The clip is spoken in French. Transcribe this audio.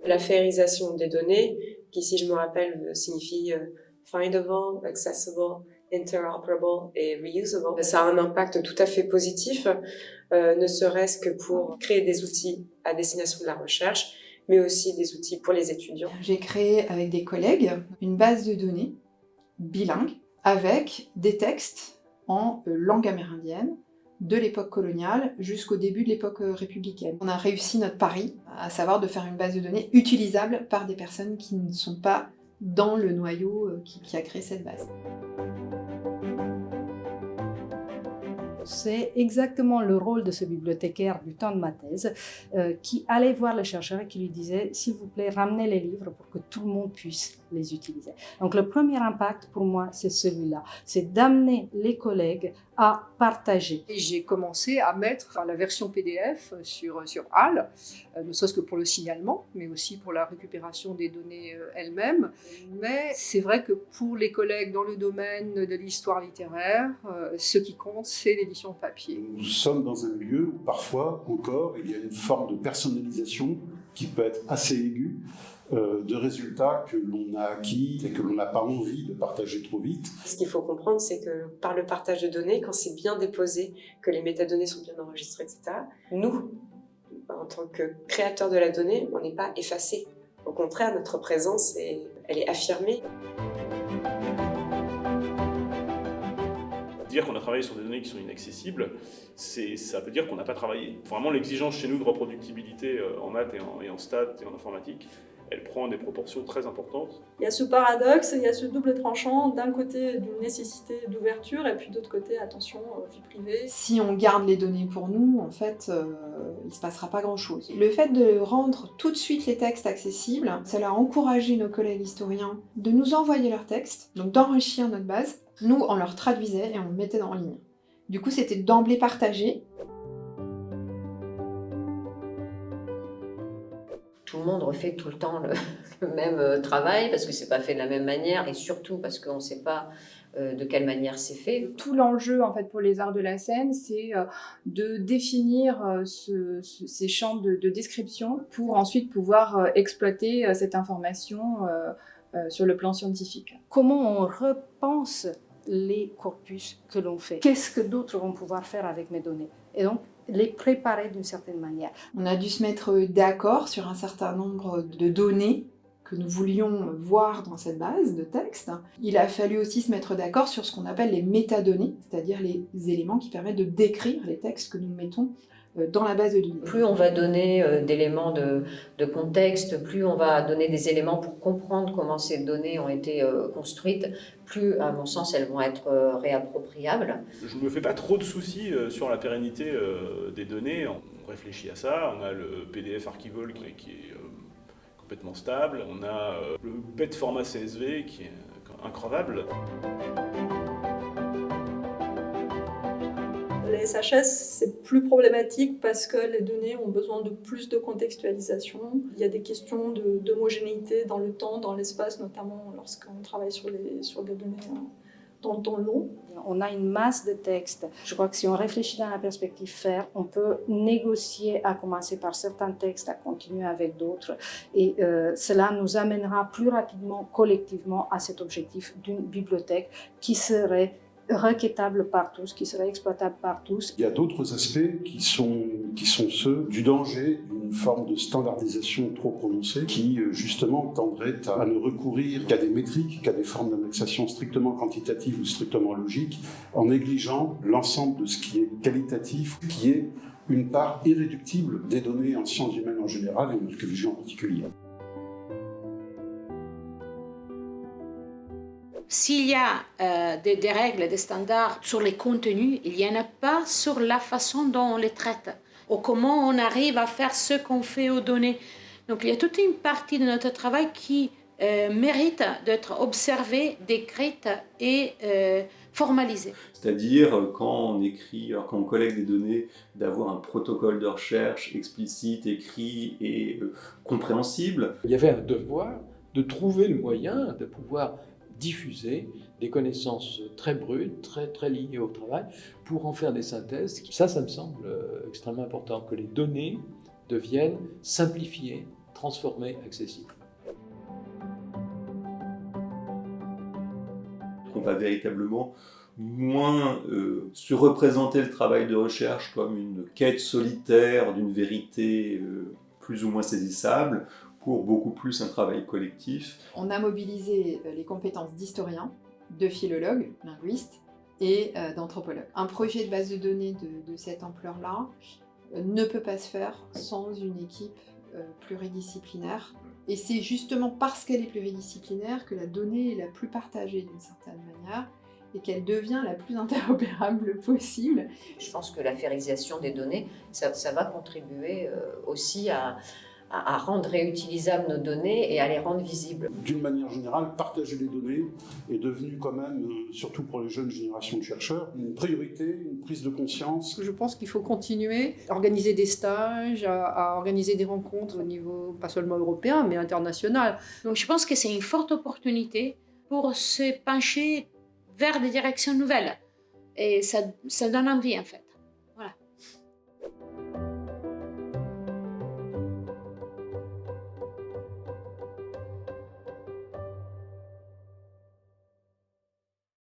La féerisation des données, qui, si je me rappelle, signifie findable, accessible, interoperable et reusable. Ça a un impact tout à fait positif, ne serait-ce que pour créer des outils à destination de la recherche, mais aussi des outils pour les étudiants. J'ai créé avec des collègues une base de données bilingue avec des textes en langue amérindienne de l'époque coloniale jusqu'au début de l'époque républicaine. On a réussi notre pari, à savoir de faire une base de données utilisable par des personnes qui ne sont pas dans le noyau qui a créé cette base. C'est exactement le rôle de ce bibliothécaire du temps de ma thèse qui allait voir le chercheur et qui lui disait « s'il vous plaît, ramenez les livres pour que tout le monde puisse les utiliser ». Donc le premier impact pour moi, c'est celui-là, c'est d'amener les collègues à partager. Et j'ai commencé à mettre la version PDF sur HAL, ne serait-ce que pour le signalement, mais aussi pour la récupération des données elles-mêmes. Mais c'est vrai que pour les collègues dans le domaine de l'histoire littéraire, ce qui compte, c'est l'édition papier. Nous sommes dans un milieu où parfois encore il y a une forme de personnalisation qui peut être assez aiguë de résultats que l'on a acquis et que l'on n'a pas envie de partager trop vite. Ce qu'il faut comprendre, c'est que par le partage de données, quand c'est bien déposé, que les métadonnées sont bien enregistrées, etc., nous, en tant que créateurs de la donnée, on n'est pas effacés. Au contraire, notre présence, elle est affirmée. Dire qu'on a travaillé sur des données qui sont inaccessibles, ça veut dire qu'on n'a pas travaillé. Vraiment, l'exigence chez nous de reproductibilité en maths et en stats et en informatique, elle prend des proportions très importantes. Il y a ce paradoxe, il y a ce double tranchant, d'un côté d'une nécessité d'ouverture et puis d'autre côté, attention, vie privée. Si on garde les données pour nous, en fait, il ne se passera pas grand-chose. Le fait de rendre tout de suite les textes accessibles, ça a encouragé nos collègues historiens de nous envoyer leurs textes, donc d'enrichir notre base. Nous, on leur traduisait et on le mettait en ligne. Du coup, c'était d'emblée partagé. Tout le monde refait tout le temps le même travail parce que c'est pas fait de la même manière et surtout parce qu'on ne sait pas de quelle manière c'est fait. Tout l'enjeu en fait pour les arts de la scène, c'est de définir ces champs de description pour ensuite pouvoir exploiter cette information sur le plan scientifique. Comment on repense les corpus que l'on fait? Qu'est-ce que d'autres vont pouvoir faire avec mes données? Et donc, les préparer d'une certaine manière. On a dû se mettre d'accord sur un certain nombre de données que nous voulions voir dans cette base de texte. Il a fallu aussi se mettre d'accord sur ce qu'on appelle les métadonnées, c'est-à-dire les éléments qui permettent de décrire les textes que nous mettons dans la base de données. Plus on va donner d'éléments de contexte, plus on va donner des éléments pour comprendre comment ces données ont été construites, plus, à mon sens, elles vont être réappropriables. Je ne me fais pas trop de soucis sur la pérennité des données. On réfléchit à ça. On a le PDF Archival qui est complètement stable. On a le bête format CSV qui est increvable. Les SHS, c'est plus problématique parce que les données ont besoin de plus de contextualisation. Il y a des questions d'homogénéité dans le temps, dans l'espace, notamment lorsqu'on travaille sur des données dans le temps long. On a une masse de textes. Je crois que si on réfléchit dans la perspective faire, on peut négocier à commencer par certains textes, à continuer avec d'autres. Et cela nous amènera plus rapidement, collectivement, à cet objectif d'une bibliothèque qui serait requêtable par tous, qui serait exploitable par tous. Il y a d'autres aspects qui sont ceux du danger d'une forme de standardisation trop prononcée qui, justement, tendrait à ne recourir qu'à des métriques, qu'à des formes d'indexation strictement quantitatives ou strictement logiques, en négligeant l'ensemble de ce qui est qualitatif, qui est une part irréductible des données en sciences humaines en général et en archéologie en particulier. S'il y a des règles, des standards sur les contenus, il n'y en a pas sur la façon dont on les traite ou comment on arrive à faire ce qu'on fait aux données. Donc il y a toute une partie de notre travail qui mérite d'être observée, décrite et formalisée. C'est-à-dire quand on écrit, quand on collecte des données, d'avoir un protocole de recherche explicite, écrit et compréhensible. Il y avait un devoir de trouver le moyen de pouvoir diffuser des connaissances très brutes, très liées au travail, pour en faire des synthèses. Ça me semble extrêmement important, que les données deviennent simplifiées transformée, accessible. On va véritablement moins se représenter le travail de recherche comme une quête solitaire d'une vérité plus ou moins saisissable, pour beaucoup plus un travail collectif. On a mobilisé les compétences d'historien, de philologue, linguiste et d'anthropologue. Un projet de base de données de cette ampleur-là ne peut pas se faire sans une équipe pluridisciplinaire. Et c'est justement parce qu'elle est pluridisciplinaire que la donnée est la plus partagée d'une certaine manière et qu'elle devient la plus interopérable possible. Je pense que l'affairisation des données, ça va contribuer aussi à rendre réutilisables nos données et à les rendre visibles. D'une manière générale, partager les données est devenu quand même, surtout pour les jeunes générations de chercheurs, une priorité, une prise de conscience. Je pense qu'il faut continuer à organiser des stages, à organiser des rencontres au niveau pas seulement européen, mais international. Donc je pense que c'est une forte opportunité pour se pencher vers des directions nouvelles. Et ça donne envie en fait.